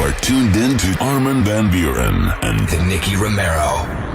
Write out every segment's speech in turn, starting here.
are tuned in to Armin van Buuren and Nicky Romero.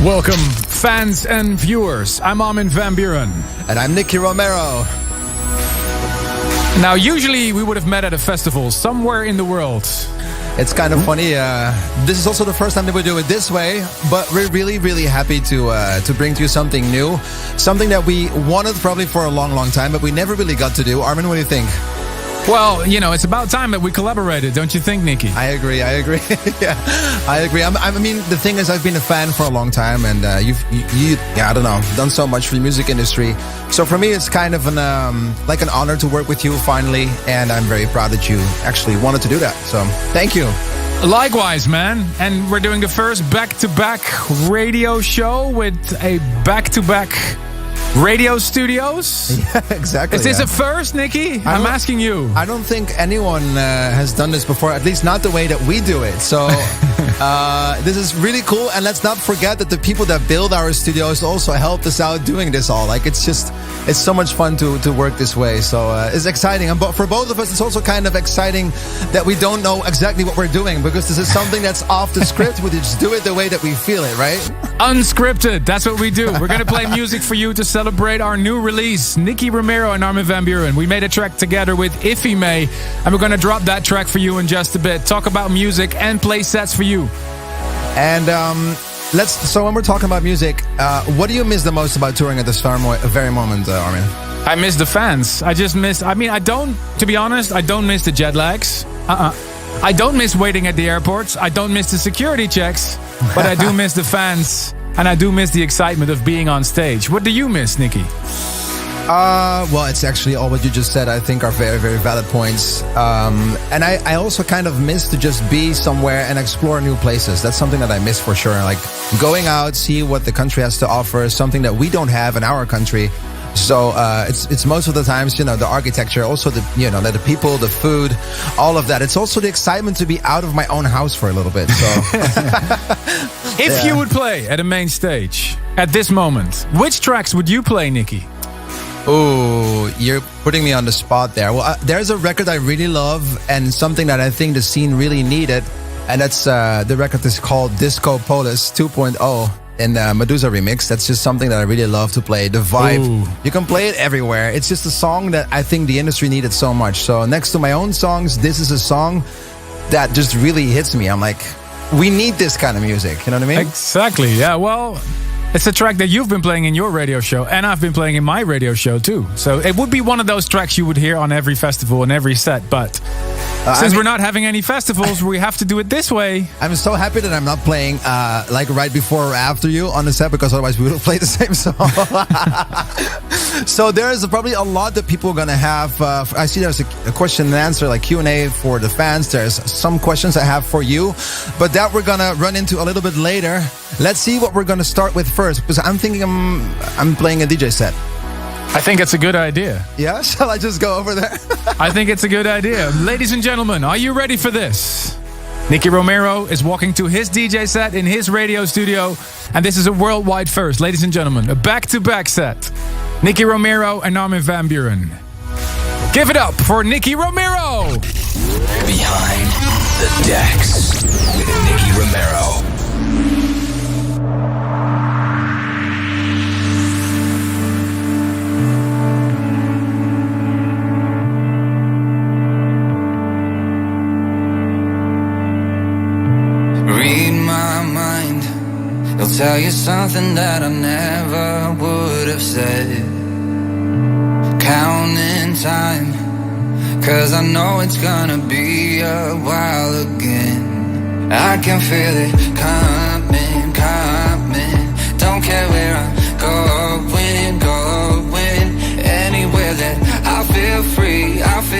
Welcome, fans and viewers. I'm Armin van Buuren. And I'm Nicky Romero. Now, usually we would have met at a festival somewhere in the world. It's kind of funny. This is also the first time that we do it this way, but we're really, really happy to bring to you something new. Something that we wanted probably for a long, long time, but we never really got to do. Armin, what do you think? Well, you know, it's about time that we collaborated, don't you think, Nicky? I agree. Yeah, I agree. I mean, the thing is, I've been a fan for a long time, and you've I don't know, done so much for the music industry. So for me, it's kind of an like an honor to work with you finally, and I'm very proud that you actually wanted to do that. So thank you. Likewise, man. And we're doing the first back-to-back radio show with a back-to-back radio studios? Yeah, exactly. Is this a first, Nicky? I'm asking you. I don't think anyone has done this before, at least not the way that we do it. So this is really cool. And let's not forget that the people that build our studios also helped us out doing this all. Like, it's so much fun to work this way. So it's exciting. And for both of us, it's also kind of exciting that we don't know exactly what we're doing, because this is something that's off the script. We just do it the way that we feel it, right? Unscripted. That's what we do. We're going to play music for you to celebrate our new release, Nicky Romero and Armin van Buuren. We made a track together with Ifimay, and we're going to drop that track for you in just a bit. Talk about music and play sets for you. And so when we're talking about music, what do you miss the most about touring at this very moment, Armin? I miss the fans. To be honest, I don't miss the jet lags. I don't miss waiting at the airports. I don't miss the security checks. But I do miss the fans. And I do miss the excitement of being on stage. What do you miss, Nicky? Well, it's actually all what you just said, I think, are very, very valid points. And I also kind of miss to just be somewhere and explore new places. That's something that I miss for sure. Like going out, see what the country has to offer, something that we don't have in our country. So it's most of the times, the architecture, also the people, the food, all of that. It's also the excitement to be out of my own house for a little bit. So, if you would play at a main stage at this moment, which tracks would you play, Nicky? Oh, you're putting me on the spot there. Well, there's a record I really love and something that I think the scene really needed, and that's the record is called Disco Polis 2.0. In the Medusa remix. That's just something that I really love to play. The vibe, you can play it everywhere. It's just a song that I think the industry needed so much. So next to my own songs, this is a song that just really hits me. I'm like, we need this kind of music. You know what I mean? Exactly. Yeah. Well, it's a track that you've been playing in your radio show, and I've been playing in my radio show too. So it would be one of those tracks you would hear on every festival and every set. But since we're not having any festivals, we have to do it this way. I'm so happy that I'm not playing like right before or after you on the set, because otherwise we would have played the same song. So there's probably a lot that people are going to have. I see there's a question and answer, like Q&A for the fans. There's some questions I have for you, but that we're going to run into a little bit later. Let's see what we're going to start with first, because I'm thinking I'm playing a DJ set. I think it's a good idea. Yeah? Shall I just go over there? I think it's a good idea. Ladies and gentlemen, are you ready for this? Nicky Romero is walking to his DJ set in his radio studio, and this is a worldwide first. Ladies and gentlemen, a back-to-back set. Nicky Romero and Armin van Buuren. Give it up for Nicky Romero! Behind the Decks with Nicky Romero. Tell you something that I never would have said. Counting time, 'cause I know it's gonna be a while again. I can feel it coming, coming. Don't care where I'm going, going. Anywhere that I feel free, I feel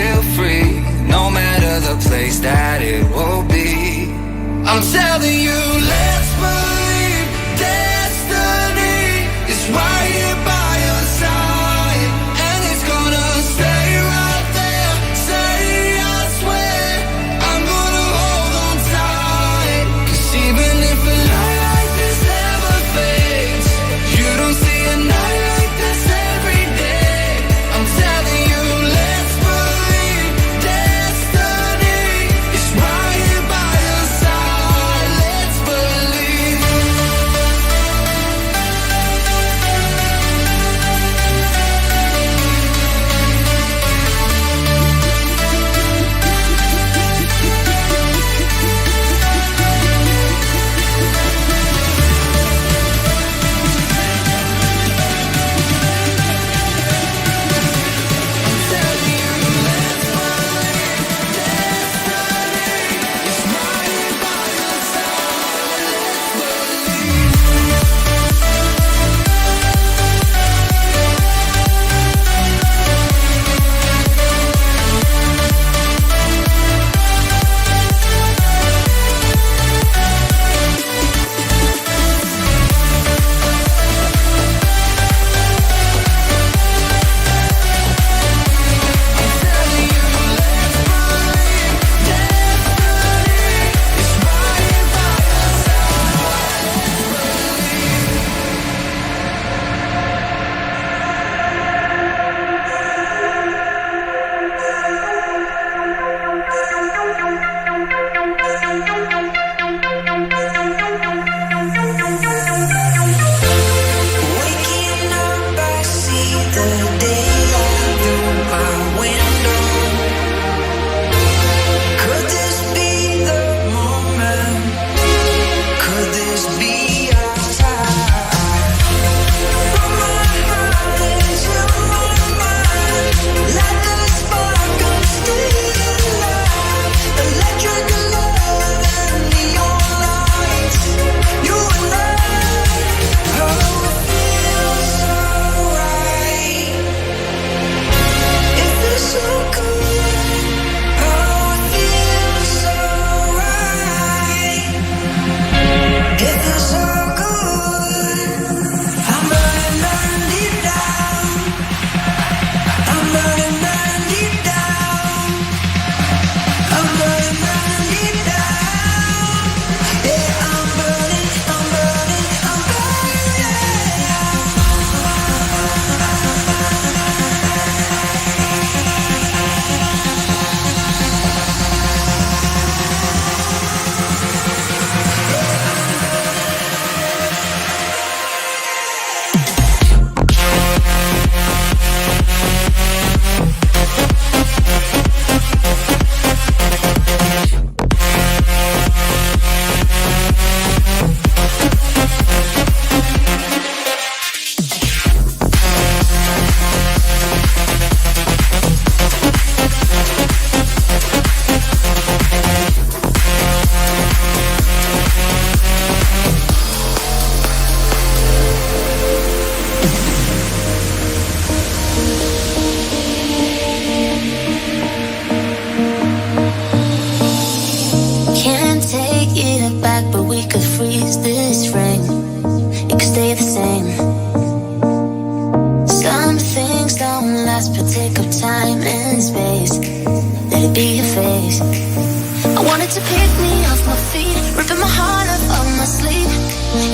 be your face. I wanted to pick me off my feet, ripping my heart up on my sleeve,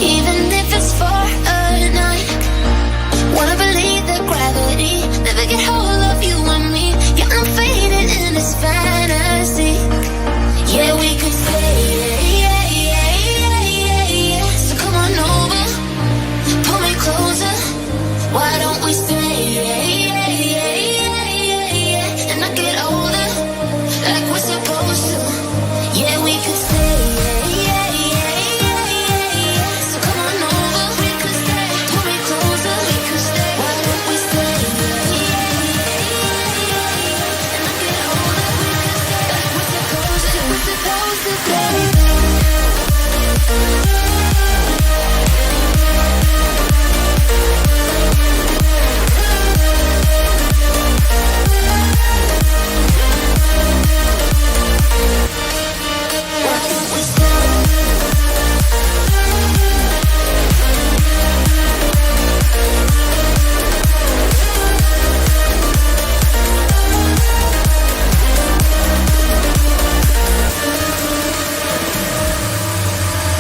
even if it's for a night. Wanna believe that gravity never get hold of you and me. Yeah, I'm faded in this fantasy. Yeah, we could stay. So come on over, pull me closer. Why don't we stay? And I get older, like we're supposed to. Yeah, we could stay. So come on over, we could stay. Pull me closer, we could stay. Why don't we stay? And I get older, like we're supposed to. We're supposed to stay.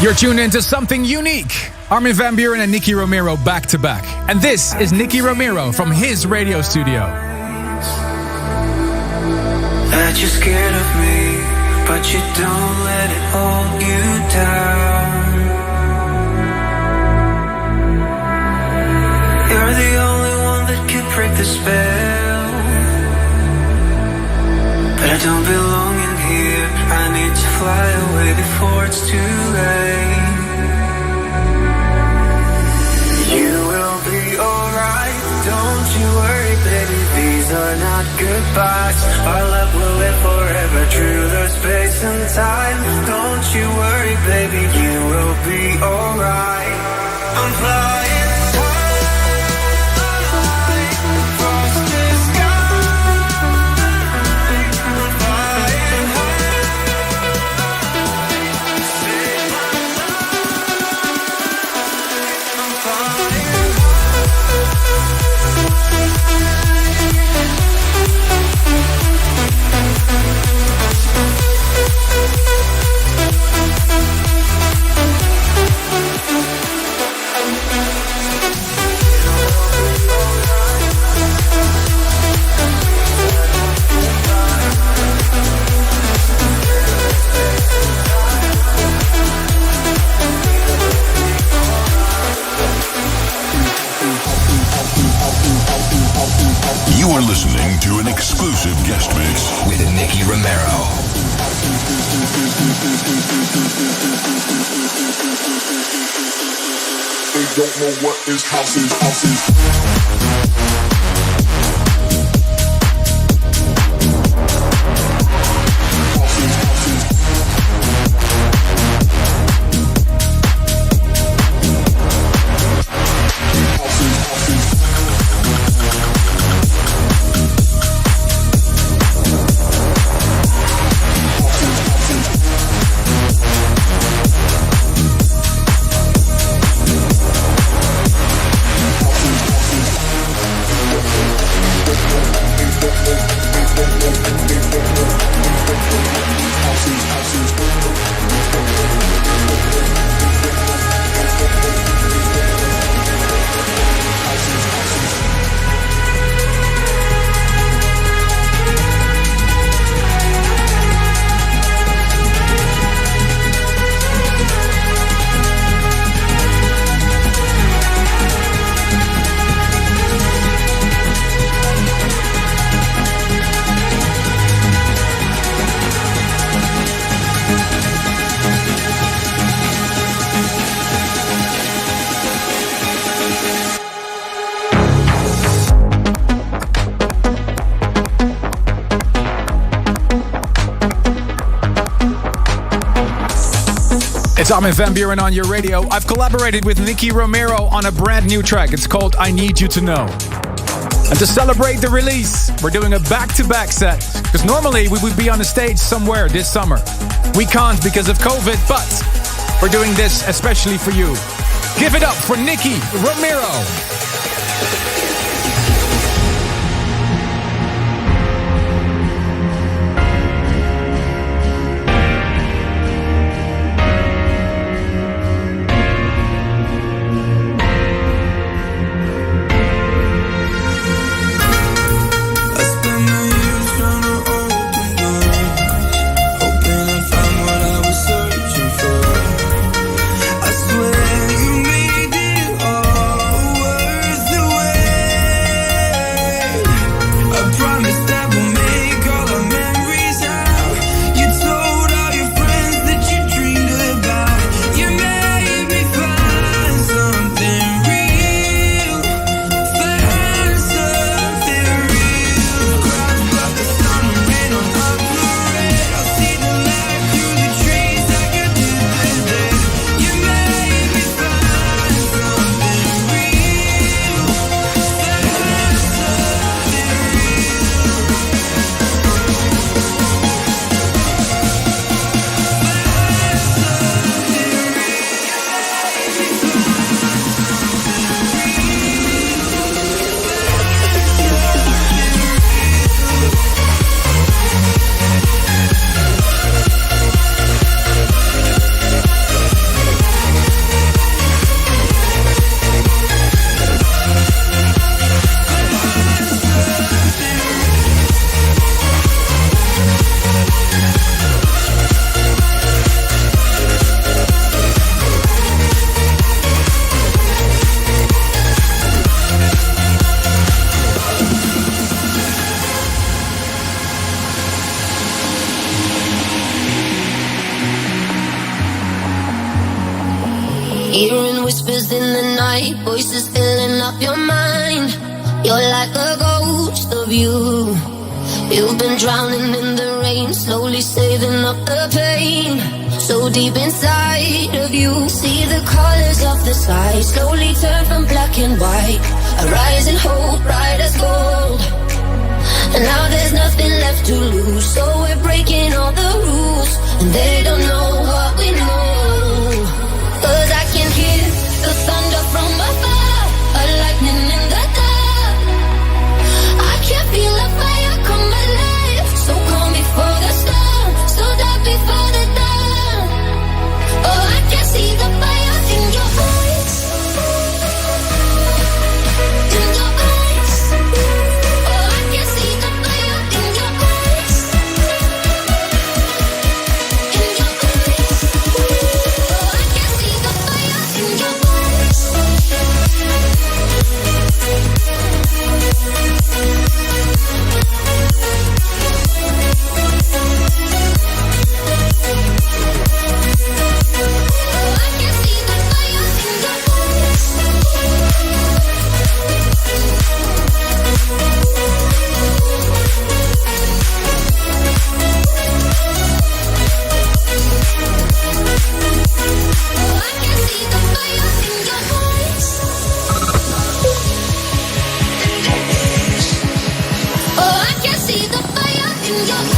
You're tuned into something unique. Armin van Buuren and Nicky Romero back to back. And this is Nicky Romero from his radio studio. That you're scared of me, but you don't let it hold you down. You're the only one that can break the spell. But I don't belong in here. I need to fly away before it's too late. You will be alright, don't you worry, baby. These are not goodbyes. Our love will live forever through the space and time. Don't you worry, baby, you will be alright. I'm flying. You are listening to an exclusive guest mix with Nicky Romero. They don't know what is house is. It's Armin van Buuren on your radio. I've collaborated with Nicky Romero on a brand new track. It's called I Need You to Know. And to celebrate the release, we're doing a back-to-back set. Because normally we would be on a stage somewhere this summer. We can't because of COVID, but we're doing this especially for you. Give it up for Nicky Romero. Hearing whispers in the night, voices filling up your mind. You're like a ghost of you. You've been drowning in the rain, slowly saving up the pain. So deep inside of you, see the colors of the sky slowly turn from black and white. A rising hope, bright as gold. And now there's nothing left to lose, so we're breaking all the rules, and they don't know what we know. 'Cause I can hear the thunder from afar, a lightning in the dark. I can feel a fire come alive, so calm before the storm, so dark before the dawn. Oh, I can see the fire in your eyes, in your eyes. Oh, I can see the fire in your eyes, in your eyes. Oh, I can see the fire in your eyes.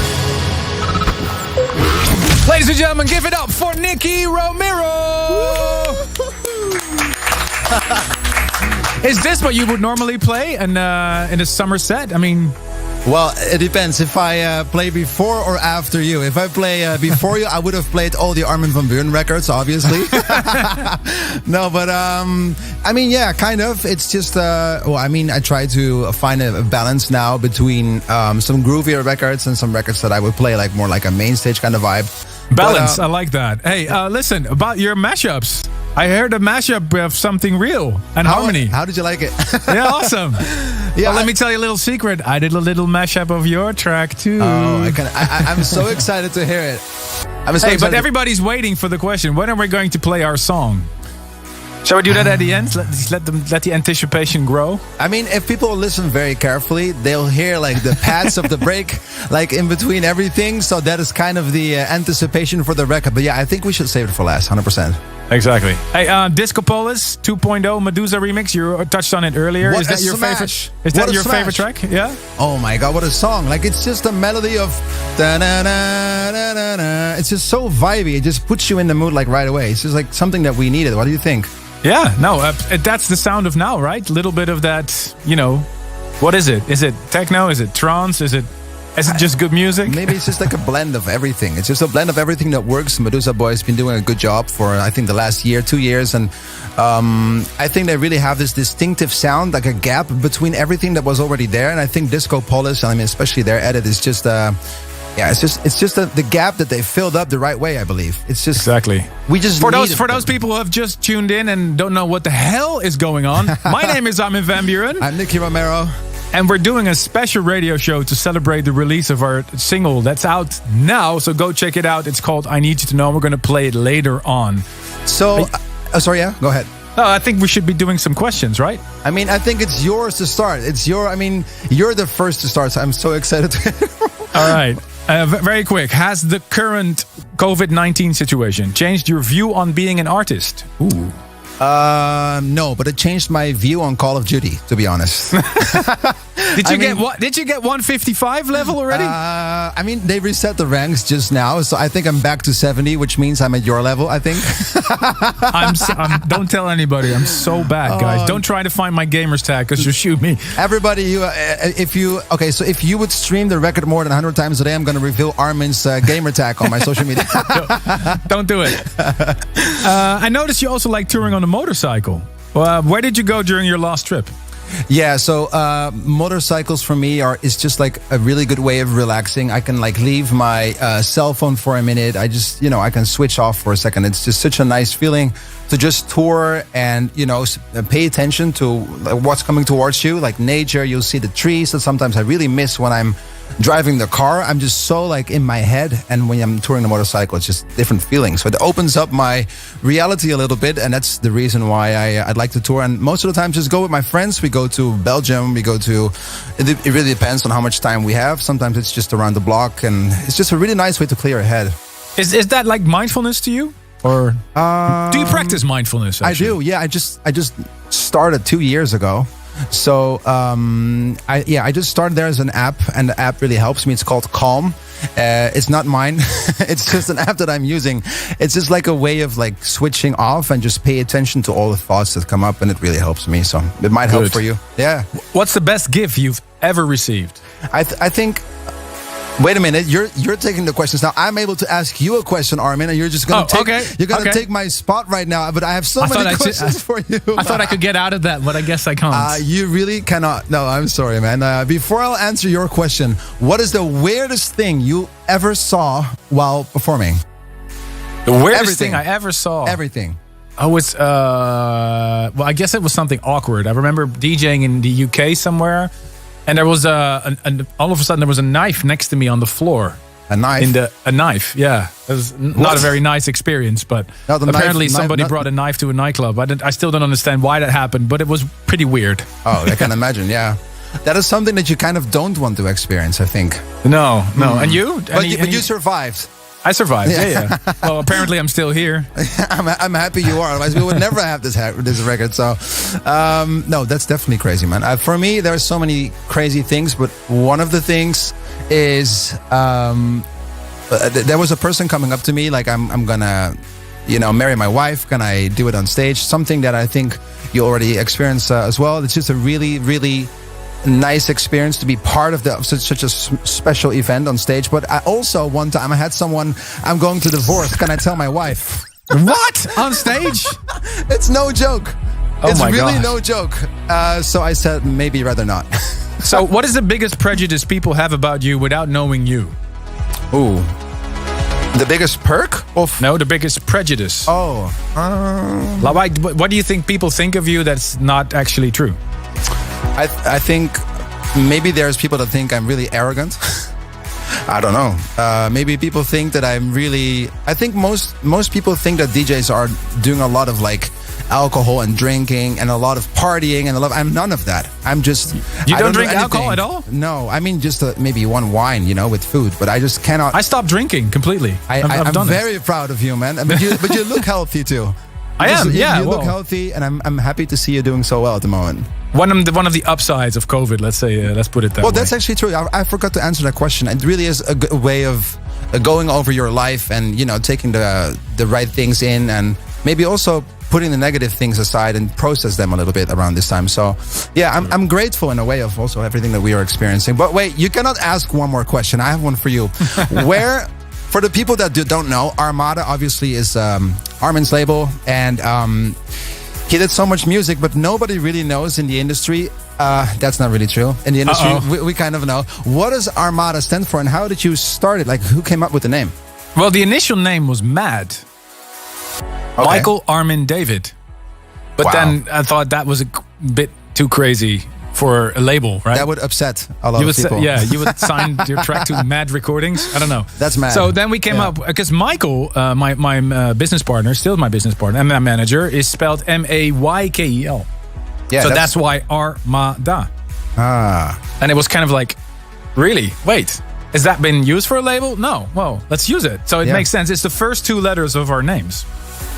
Ladies and gentlemen, give it up for Nicky Romero. Is this what you would normally play in a summer set? I mean, Well, it depends if I play before or after you. If I play before you, I would have played all the Armin van Buuren records, obviously. No, but I mean, yeah, kind of. It's just, well, I mean, I try to find a balance now between some groovier records and some records that I would play like more like a main stage kind of vibe. balance. But, I like that. Hey, listen, about your mashups. I heard a mashup of Something Real and Harmony. How did you like it? Yeah, awesome. Yeah, Well, let me tell you a little secret. I did a little mashup of your track too. Oh, I'm so excited to hear it. I'm so Hey, excited but to- everybody's waiting for the question. When are we going to play our song? Shall we do that at the end? Let the anticipation grow. I mean, if people listen very carefully, they'll hear like the pads of the break, like in between everything. So that is kind of the anticipation for the record. But yeah, I think we should save it for last, 100%. Exactly. Hey, Disco Polis 2.0 Medusa remix. You touched on it earlier. What Is that a your smash. favorite? Is What that a your smash. favorite track? Yeah. Oh my God, what a song. Like, it's just a melody of da-na-na-na-na-na. It's just so vibey. It just puts you in the mood like right away. It's just like something that we needed. What do you think? Yeah. No, that's the sound of now, right? A little bit of that. You know, what is it? Is it techno? Is it trance? Is it just good music? Maybe it's just like a blend of everything. It's just a blend of everything that works. Medusa Boy's been doing a good job for, I think, the last year, 2 years. And I think they really have this distinctive sound, like a gap between everything that was already there. And I think Disco Polis, I mean, especially their edit, is just, yeah, it's just the gap that they filled up the right way, I believe. It's just... Exactly. We just For needed those people who have just tuned in and don't know what the hell is going on, my name is Armin van Buuren. I'm Nicky Romero. And we're doing a special radio show to celebrate the release of our single that's out now. So go check it out. It's called I Need You to Know. We're going to play it later on. So, sorry, yeah, go ahead. Oh, I think we should be doing some questions, right? I mean, I think it's yours to start. You're the first to start, so I'm so excited to... All right. Very quick. Has the current COVID-19 situation changed your view on being an artist? Ooh. No, but it changed my view on Call of Duty, to be honest. Did you get 155 level already? I mean, they reset the ranks just now, so I think I'm back to 70, which means I'm at your level, I think. Don't tell anybody. I'm so bad, guys. Don't try to find my gamer's tag because you'll shoot me. Everybody, if you would stream the record more than 100 times a day, I'm going to reveal Armin's gamer tag on my social media. Don't do it. I noticed you also like touring on a motorcycle. Where did you go during your last trip? Yeah, so motorcycles for me is just like a really good way of relaxing. I can like leave my cell phone for a minute. I just, I can switch off for a second. It's just such a nice feeling to just tour and, pay attention to what's coming towards you. Like nature, you'll see the trees that sometimes I really miss when I'm driving the car. I'm just so like in my head, and when I'm touring the motorcycle, it's just different feelings. So it opens up my reality a little bit, and that's the reason why I'd like to tour. And most of the time, just go with my friends. We go to Belgium. We go to. It really depends on how much time we have. Sometimes it's just around the block, and it's just a really nice way to clear your head. Is that like mindfulness to you? Or do you practice mindfulness? Actually? I do. Yeah, I just started 2 years ago. So I just started there as an app, and the app really helps me. It's called Calm. It's not mine. It's just an app that I'm using. It's just like a way of like switching off and just pay attention to all the thoughts that come up, and it really helps me. So it might help for you. Yeah. What's the best gift you've ever received? I think. Wait a minute, you're taking the questions now. I'm able to ask you a question, Armin, and you're just gonna take my spot right now. But I have so many questions for you. I thought I could get out of that, but I guess I can't. You really cannot. No, I'm sorry, man. Before I'll answer your question, what is the weirdest thing you ever saw while performing? The weirdest thing I ever saw. Everything. I was well, I guess it was something awkward. I remember DJing in the UK somewhere. And there was all of a sudden there was a knife next to me on the floor. A knife? A knife, yeah. It was not a very nice experience, but apparently somebody brought a knife to a nightclub. I still don't understand why that happened, but it was pretty weird. Oh, I can imagine, yeah. That is something that you kind of don't want to experience, I think. No. And you? But you survived. I survived, yeah. Well, apparently I'm still here. I'm happy you are. Otherwise, we would never have this record. So, no, that's definitely crazy, man. For me, there are so many crazy things, but one of the things is there was a person coming up to me like, I'm gonna, marry my wife. Can I do it on stage? Something that I think you already experienced as well. It's just a really, really nice experience to be part of such a special event on stage. But I also, one time I had someone, I'm going to divorce. Can I tell my wife? What? On stage? It's no joke. Oh, it's my really gosh. no joke. So I said, maybe rather not. So what is the biggest prejudice people have about you without knowing you? Ooh. The biggest perk? No, the biggest prejudice. Oh. What do you think people think of you that's not actually true? I think maybe there's people that think I'm really arrogant. I don't know. Maybe people think that I'm really... I think most people think that DJs are doing a lot of like alcohol and drinking and a lot of partying and I'm none of that. I'm just... You don't drink alcohol at all? No, I mean just maybe one wine, with food, but I just cannot... I stopped drinking completely. I'm very proud of you, man. But you look healthy too. I am, yeah. You look healthy, and I'm happy to see you doing so well at the moment. One of the upsides of COVID, let's say, let's put it that way. Well, that's actually true. I forgot to answer that question. It really is a good way of going over your life and taking the right things in, and maybe also putting the negative things aside and process them a little bit around this time. So, yeah, I'm grateful in a way of also everything that we are experiencing. But wait, you cannot ask one more question. I have one for you. Where? For the people that don't know, Armada obviously is Armin's label, and he did so much music, but nobody really knows in the industry. That's not really true. In the industry, we kind of know. What does Armada stand for, and how did you start it? Like, who came up with the name? Well, the initial name was Mad. Okay. Michael, Armin, David. But then I thought that was a bit too crazy for a label, right? That would upset a lot of people. You would sign your track to Mad Recordings. I don't know. That's mad. So then we came up, because Michael, my business partner, still my business partner, and my manager, is spelled Maykel. Yeah, so that's why Armada. And it was kind of like, really? Wait, has that been used for a label? No. Well, let's use it. So it makes sense. It's the first two letters of our names.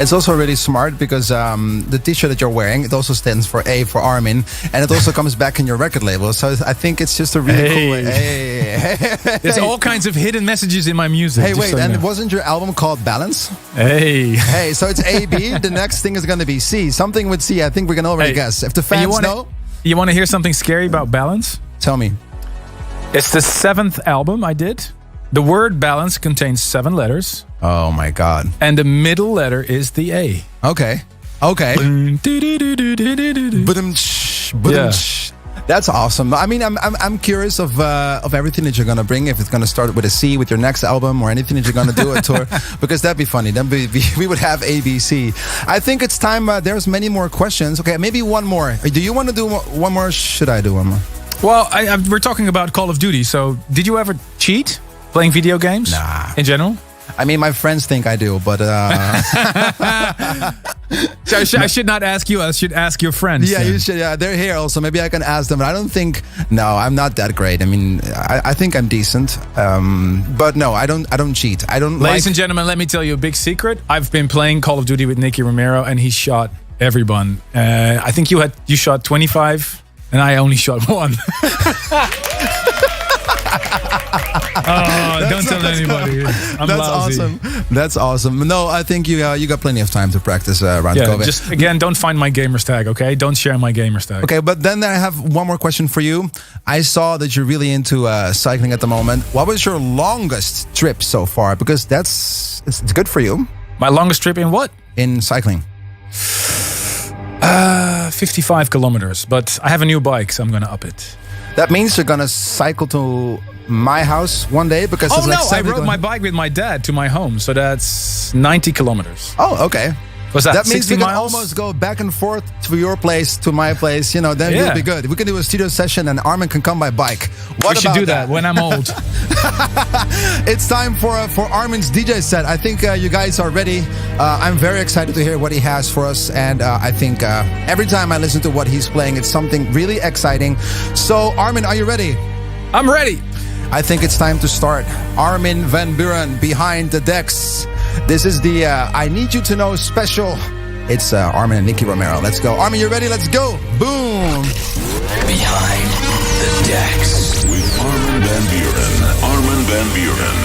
It's also really smart because the t-shirt that you're wearing, it also stands for A for Armin, and it also comes back in your record label. So I think it's just a really cool way. Hey. There's all kinds of hidden messages in my music. Hey, wait, and wasn't your album called Balance? Hey, so it's A, B. The next thing is going to be C. Something with C, I think we can already guess. If the fans know. You want to hear something scary about Balance? Tell me. It's the 7th album I did. The word balance contains 7 letters. Oh my God. And the middle letter is the A. Okay. That's awesome. I mean, I'm curious of everything that you're gonna bring. If it's gonna start with a C with your next album, or anything that you're gonna do a tour, because that'd be funny. Then we would have ABC. I think it's time. There's many more questions. Okay, maybe one more. Do you want to do one more? Should I do one more? Well, we're talking about Call of Duty. So, did you ever cheat playing video games? Nah. In general? I mean, my friends think I do, but So I should not ask you. I should ask your friends. yeah, then. you should. Yeah, they're here also. Maybe I can ask them. But I don't think. No, I'm not that great. I mean, I think I'm decent. But no, I don't cheat. I don't. Ladies and gentlemen, let me tell you a big secret. I've been playing Call of Duty with Nicky Romero, and he shot everyone. I think you shot 25, and I only shot 1. Oh, don't tell anybody. I'm That's lousy. awesome. That's awesome. No, I think you got plenty of time to practice around Yeah, COVID. just again, don't find my gamer's tag, okay? Don't share my gamer's tag. Okay, but then I have one more question for you. I saw that you're really into cycling at the moment. What was your longest trip so far? Because it's good for you My longest trip in what? in cycling. 55 kilometers. But I have a new bike, so I'm gonna up it. That means you're gonna cycle to my house one day because Oh it's like no, I 70 rode my bike with my dad to my home, so that's 90 kilometers. Oh, okay. Was that, That means 60 we can miles? almost go back and forth to your place, to my place. You know, then Yeah. we'll be good. We can do a studio session and Armin can come by bike. We What should about do that when I'm old. It's time for Armin's DJ set. I think you guys are ready. I'm very excited to hear what he has for us. And I think every time I listen to what he's playing, it's something really exciting. So, Armin, are you ready? I'm ready. I think it's time to start. Armin van Buuren, Behind the Decks. This is the I Need You to Know special. It's Armin and Nicky Romero. Let's go. Armin, you ready? Let's go. Boom. Behind the decks. With Armin van Buuren. Armin van Buuren.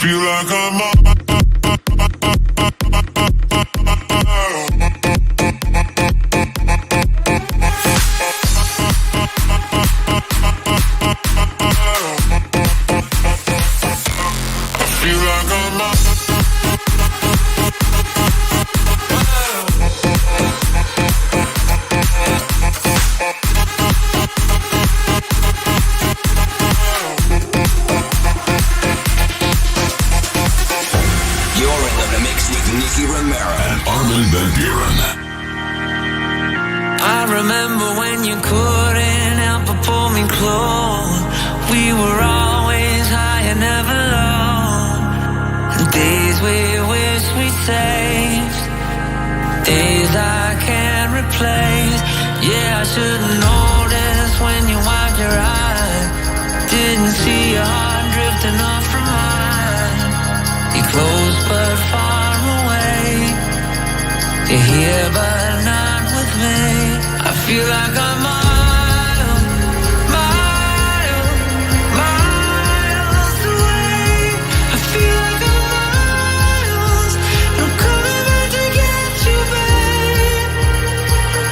Feel like I'm Nicky Romero and Armin van Buuren. I remember when you couldn't help but pull me close. We were always high and never low. Days we wish we saved, days I can't replace. Yeah, I should've noticed when you wiped your eye. Didn't see your heart drifting off from mine. You're close but far away. You're here but not with me. I feel like I'm miles, miles, miles away. I feel like I'm miles. I'm coming back to get you, babe.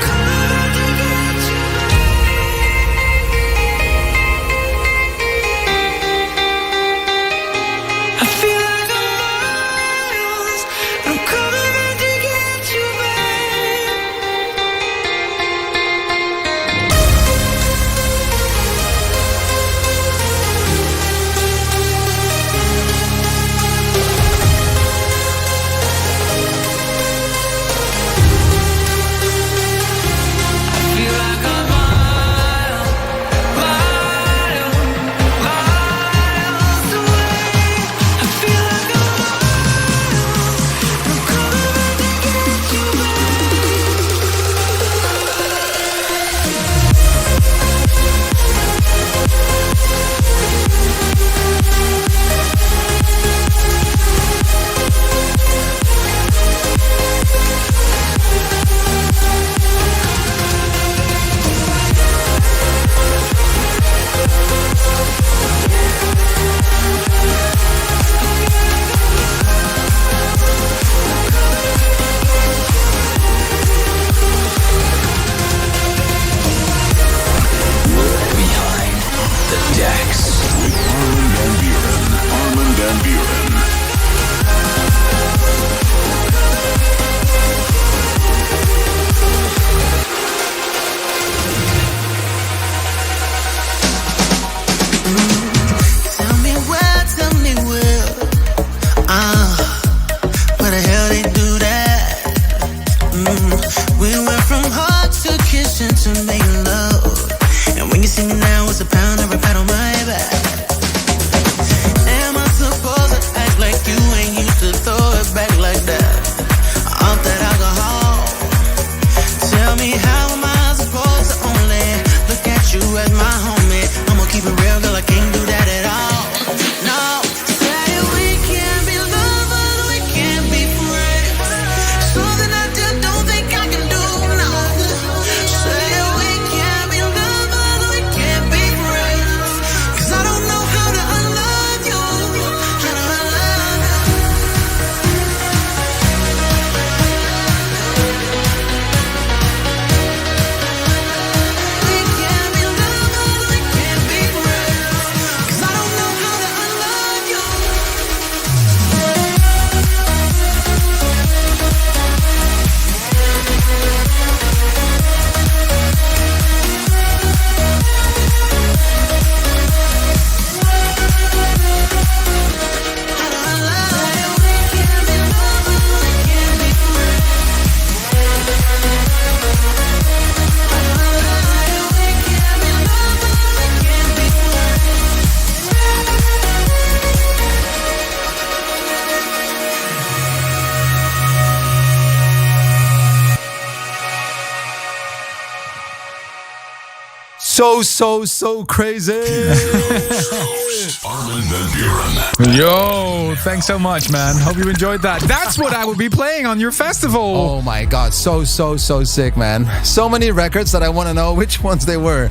Coming back to get you, babe. I feel like I'm miles. I'm coming back to get you, babe. so crazy. Armin van Buuren. Yo, thanks so much, man. Hope you enjoyed that. That's what I will be playing on your festival. Oh my God, so sick, man. So many records that I want to know which ones they were.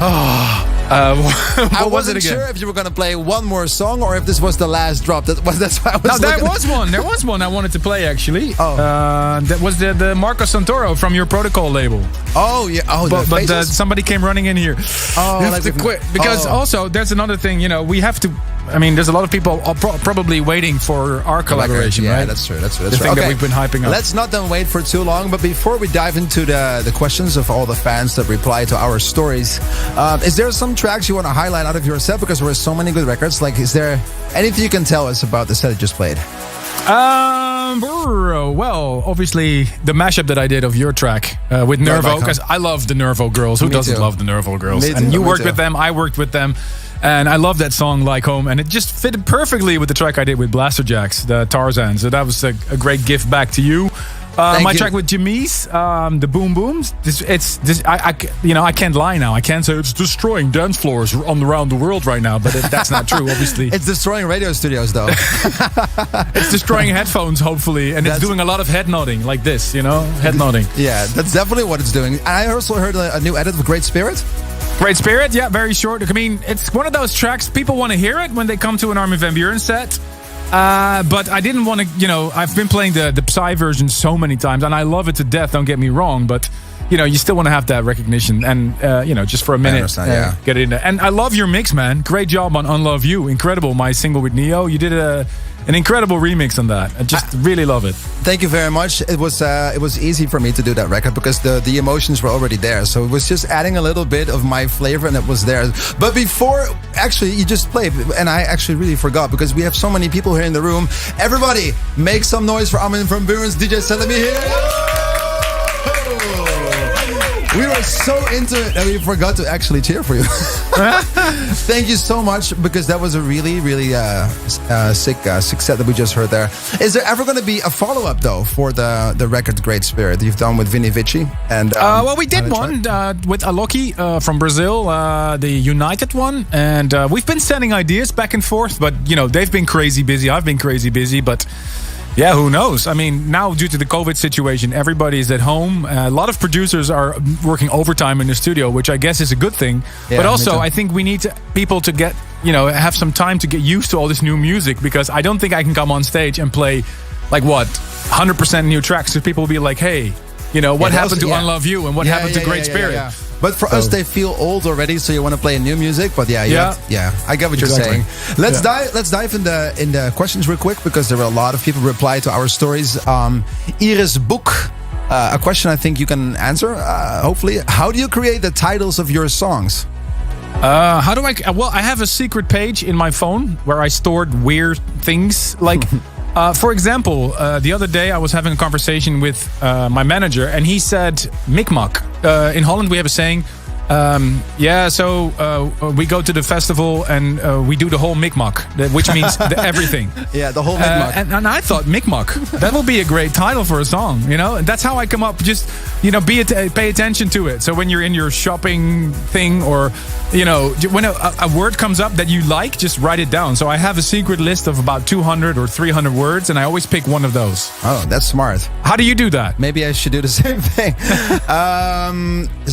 Oh. I wasn't sure if you were going to play one more song or if this was the last drop. That's why I was. No, there was one I wanted to play actually. Oh. That was the Marco Santoro from your Protocol label. Oh yeah. Oh, but somebody came running in here. Oh, you have to quit because also there's another thing. You know, we have to. I mean, there's a lot of people probably waiting for our collaboration, yeah, right? That's true. The thing that we've been hyping up. Let's not then wait for too long. But before we dive into the questions of all the fans that reply to our stories, is there some tracks you want to highlight out of your set? Because there were so many good records. Like, is there anything you can tell us about the set you just played? Well, obviously the mashup that I did of your track with Nervo, because I love the Nervo girls. Who doesn't love the Nervo girls? And you worked with them, I worked with them. And I love that song, Like Home, and it just fitted perfectly with the track I did with Blaster Jacks, the Tarzan. So that was a great gift back to you. My track with Jamise, the Boom Booms. I can't lie now. I can't say it's destroying dance floors around the world right now, but that's not true. Obviously, it's destroying radio studios, though. It's destroying headphones, hopefully, and it's doing a lot of head nodding, like this. Head nodding. Yeah, that's definitely what it's doing. And I also heard a new edit of Great Spirit. Great Spirit, yeah, very short. I mean, it's one of those tracks, people want to hear it when they come to an Armin van Buuren set. But I didn't want to, I've been playing the Psy version so many times, and I love it to death, don't get me wrong, but, you still want to have that recognition, and, just for a minute, get it in there. And I love your mix, man. Great job on Unlove You. Incredible, my single with Neo. You did an incredible remix on that. I just really love it. Thank you very much. It was easy for me to do that record because the emotions were already there. So it was just adding a little bit of my flavor and it was there. But before, actually, you just played, and I actually really forgot because we have so many people here in the room. Everybody, make some noise for Armin van Buuren's DJ set. Let me hear it. We were so into it that we forgot to actually cheer for you. Thank you so much, because that was a really, really sick set that we just heard there. Is there ever going to be a follow-up, though, for the record Great Spirit you've done with Vinny Vici? And well, we did one with Aloki from Brazil, the United one. And we've been sending ideas back and forth, but, they've been crazy busy. I've been crazy busy, but... yeah, who knows? I mean, now due to the COVID situation, everybody's at home. A lot of producers are working overtime in the studio, which I guess is a good thing. Yeah, but also, I think we need people to get, have some time to get used to all this new music, because I don't think I can come on stage and play, 100% new tracks. So people will be like, hey, what happened to Unlove You and what happened to Great Spirit? Yeah. But for us, they feel old already, so you want to play new music. But I get what you're saying. Let's dive in the questions real quick, because there were a lot of people reply to our stories. Iris Book, a question I think you can answer. Hopefully, how do you create the titles of your songs? How do I? Well, I have a secret page in my phone where I stored weird things like. For example, the other day I was having a conversation with my manager, and he said Mikmak. In Holland we have a saying, we go to the festival and we do the whole Mikmak, which means everything. Yeah, the whole Mikmak. And I thought Mikmak, that will be a great title for a song, And that's how I come up, just, pay attention to it. So when you're in your shopping thing, or, when a word comes up that you like, just write it down. So I have a secret list of about 200 or 300 words, and I always pick one of those. Oh, that's smart. How do you do that? Maybe I should do the same thing.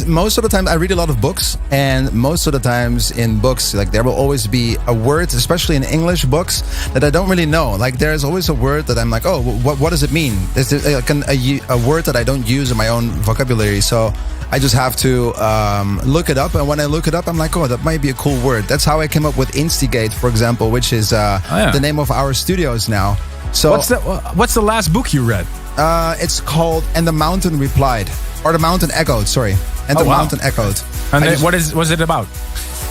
Most of the time I read a lot of books, and most of the times in books, there will always be a word, especially in English books, that I don't really know. There's always a word that I'm like, oh, what does it mean? There's a word that I don't use in my own vocabulary, so I just have to look it up. And when I look it up, I'm like, oh, that might be a cool word. That's how I came up with Instigate, for example, which is the name of our studios now. So what's the last book you read? It's called And the Mountain Replied, or The Mountain Echoed, sorry. And the Mountain Echoed. And what was it about?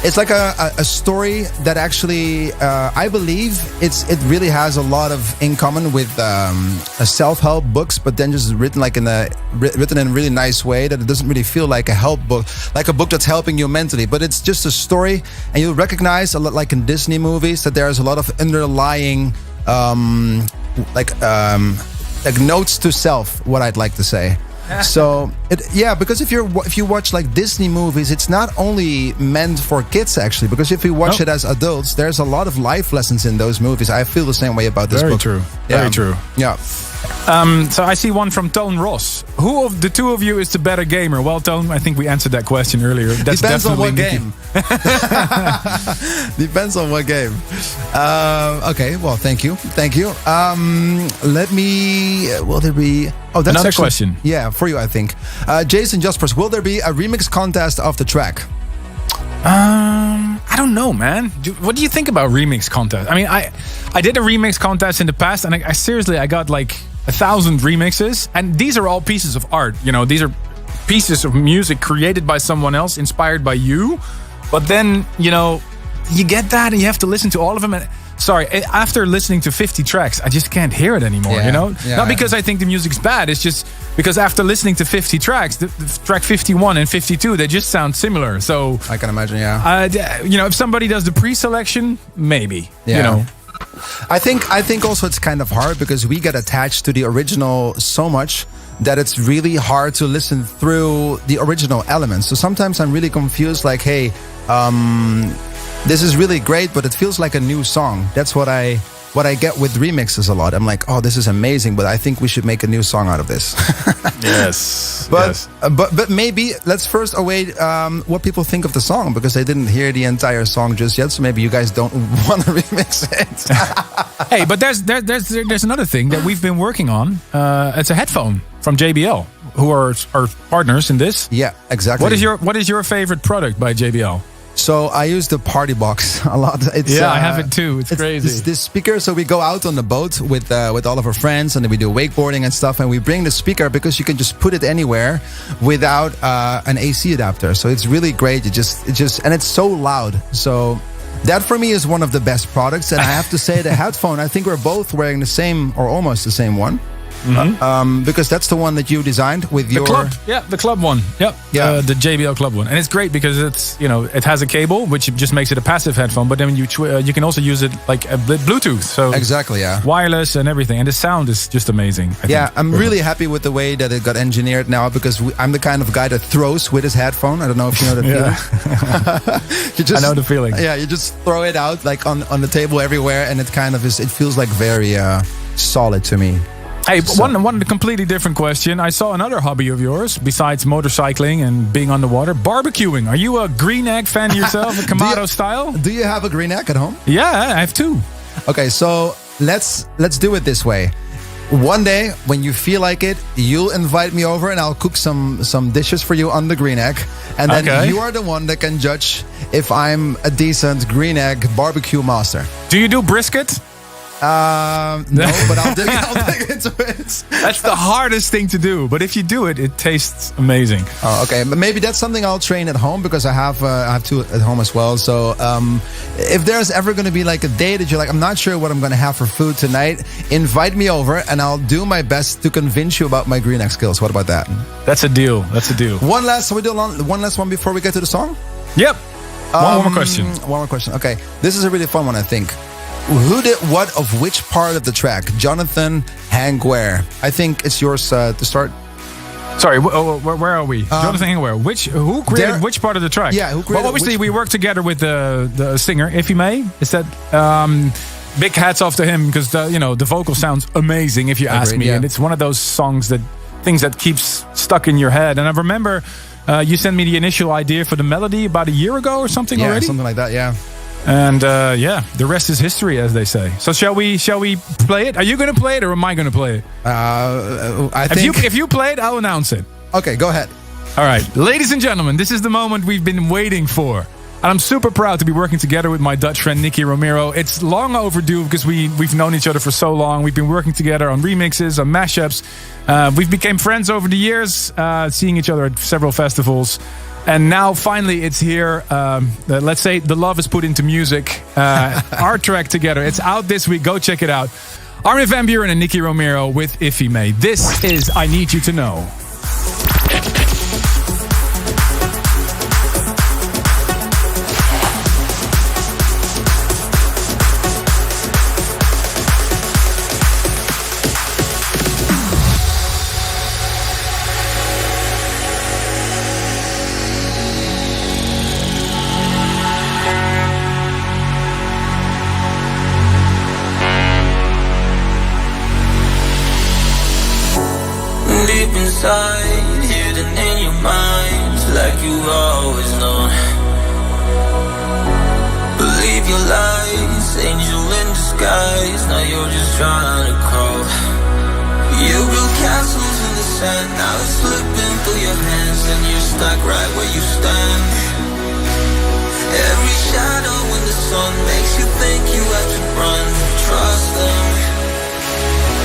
It's like a story that actually, I believe, it really has a lot of in common with self-help books, but then just written in a really nice way that it doesn't really feel like a help book, like a book that's helping you mentally. But it's just a story, and you'll recognize a lot, like in Disney movies, that there's a lot of underlying, like notes to self, what I'd like to say. So because if you watch like Disney movies, it's not only meant for kids actually. Because if you watch it as adults, there's a lot of life lessons in those movies. I feel the same way about this book. True. Yeah. Very true. Yeah. So I see one from Tone Ross. Who of the two of you is the better gamer? Well, Tone, I think we answered that question earlier. That's Depends on what Nicky. game. Depends on what game. Okay, well, thank you. Let me... Will there be... Oh, that's Another actually, question. Yeah, for you, I think. Jason Jaspers, will there be a remix contest of the track? I don't know, man. What do you think about remix contest? I mean, I did a remix contest in the past, and I seriously got like 1,000 remixes, and these are all pieces of art. You know, these are pieces of music created by someone else, inspired by you. But then, you know, you get that, and you have to listen to all of them. And after listening to 50 tracks, I just can't hear it anymore. You know, not because I think the music's bad. It's just because after listening to 50 tracks, the track 51 and 52, they just sound similar. So I can imagine, yeah. You know, if somebody does the pre-selection, maybe. Yeah. You know, I think also it's kind of hard because we get attached to the original so much that it's really hard to listen through the original elements. So sometimes I'm really confused, like, hey, this is really great, but it feels like a new song. That's what I get with remixes a lot. I'm like, oh, this is amazing, but I think we should make a new song out of this. Yes. But maybe let's first await what people think of the song, because they didn't hear the entire song just yet. So maybe you guys don't want to remix it. Hey, but there's another thing that we've been working on. It's a headphone from JBL, who are our partners in this. Yeah, exactly. What is your favorite product by JBL? So I use the party box a lot. I have it too. It's crazy. This speaker. So we go out on the boat with all of our friends, and then we do wakeboarding and stuff. And we bring the speaker because you can just put it anywhere without an AC adapter. So it's really great. It just and it's so loud. So that for me is one of the best products. And I have to say, the headphone, I think we're both wearing the same or almost the same one. Mm-hmm. Because that's the one that you designed with your club. Yeah, the club one. Yep. Yeah, the JBL club one, and it's great because it's, you know, it has a cable which just makes it a passive headphone. But then you can also use it like a Bluetooth. So exactly, yeah, wireless and everything, and the sound is just amazing. I think. I'm really happy with the way that it got engineered now, because I'm the kind of guy that throws with his headphone. I don't know if you know that feeling. I know the feeling. Yeah, you just throw it out like on the table everywhere, and it kind of is. It feels like very solid to me. Hey, one completely different question. I saw another hobby of yours besides motorcycling and being on the water: barbecuing. Are you a green egg fan yourself, a Kamado style? Do you have a green egg at home? Yeah, I have two. Okay, so let's do it this way. One day, when you feel like it, you'll invite me over, and I'll cook some dishes for you on the green egg, and then you are the one that can judge if I'm a decent green egg barbecue master. Do you do brisket? No, but I'll dig into it. That's the hardest thing to do, but if you do it, it tastes amazing. Oh, okay, but maybe that's something I'll train at home, because I have two at home as well. So if there's ever going to be like a day that you're like, I'm not sure what I'm going to have for food tonight, invite me over, and I'll do my best to convince you about my green egg skills. What about that? That's a deal. One last one before we get to the song. Yep. One more question. One more question. Okay, this is a really fun one, I think. Who did what of which part of the track? Jonathan, Hank, where? I think it's yours to start. Sorry, where are we? Jonathan Hank, where? Who created which part of the track? Yeah, who created? Well, obviously we worked together with the singer Ifimay. Is that big hats off to him, because the vocal sounds amazing, if you ask me, and it's one of those things that keeps stuck in your head. And I remember you sent me the initial idea for the melody about a year ago or something already. Yeah, something like that. Yeah. And the rest is history, as they say. So shall we play it? Are you going to play it, or am I going to play it? I think if you play it, I'll announce it. Okay, go ahead. All right, ladies and gentlemen, this is the moment we've been waiting for. And I'm super proud to be working together with my Dutch friend Nicky Romero. It's long overdue, because we've known each other for so long. We've been working together on remixes, on mashups. We've become friends over the years, seeing each other at several festivals. And now, finally, it's here. Let's say the love is put into music. Our track together. It's out this week. Go check it out. Armin van Buuren and Nicky Romero with Ifimay. This is I Need You to Know. inside, hidden in your mind, like you've always known. Believe your lies, angel in disguise, now you're just trying to crawl. You build castles in the sand, now it's slipping through your hands, and you're stuck right where you stand. Every shadow in the sun makes you think you have to run. Trust them.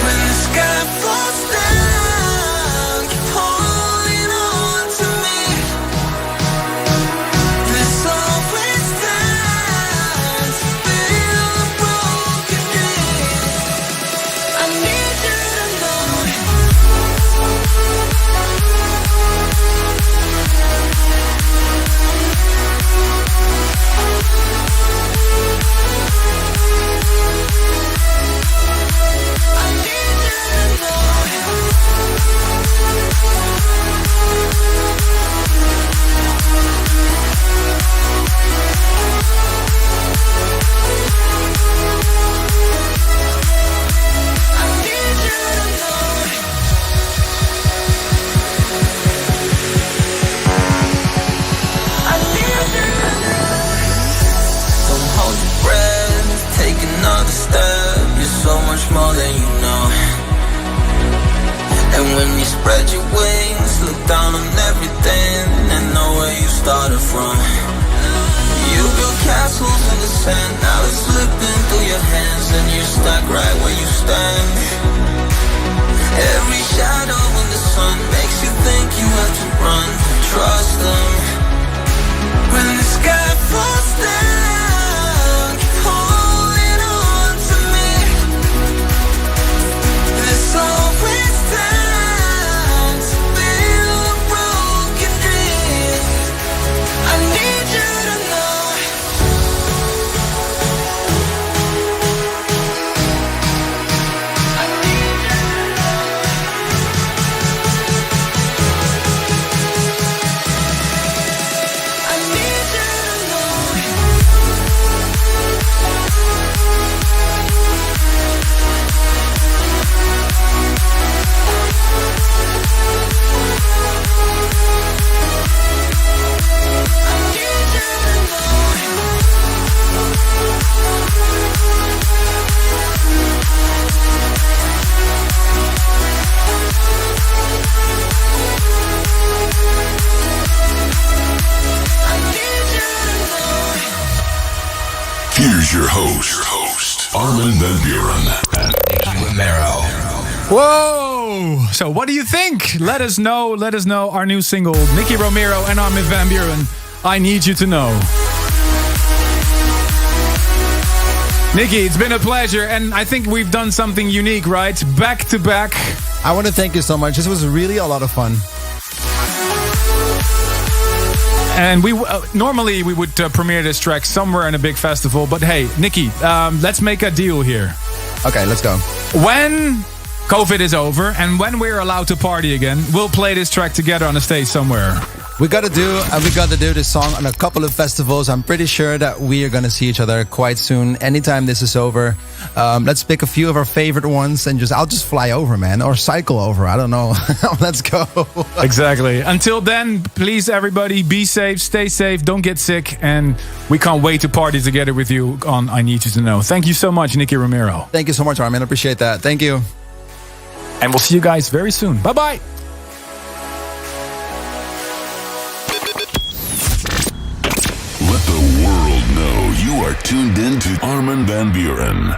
When the sky falls down, keep holding on to me. There's always time to build a broken dream. I need you to know. So much more than you know. And when you spread your wings, look down on everything and know where you started from. You build castles in the sand, now it's slipping through your hands, and you're stuck right where you stand. Every shadow in the sun makes you think you have to run. Trust them. When the sky falls down, keep holding on to me. There's always time to build a broken dream. I need you to know. I need you to know. I need you to know. Here's your host, Armin van Buuren and Nicky Romero. Whoa! So what do you think? Let us know. Let us know. Our new single, Nicky Romero and Armin van Buuren, I Need You to Know. Nicky, it's been a pleasure, and I think we've done something unique, right? Back to back. I want to thank you so much. This was really a lot of fun. And we normally we would premiere this track somewhere in a big festival, but hey, Nicky, let's make a deal here. Okay, let's go. When COVID is over and when we're allowed to party again, we'll play this track together on a stage somewhere. We got to do this song on a couple of festivals. I'm pretty sure that we are going to see each other quite soon. Anytime this is over, let's pick a few of our favorite ones and I'll just fly over, man, or cycle over. I don't know. Let's go. Exactly. Until then, please, everybody, be safe, stay safe, don't get sick, and we can't wait to party together with you on I Need You to Know. Thank you so much, Nicky Romero. Thank you so much, Armin. I appreciate that. Thank you. And we'll see you guys very soon. Bye-bye. let the world know you are tuned in to Armin van Buuren.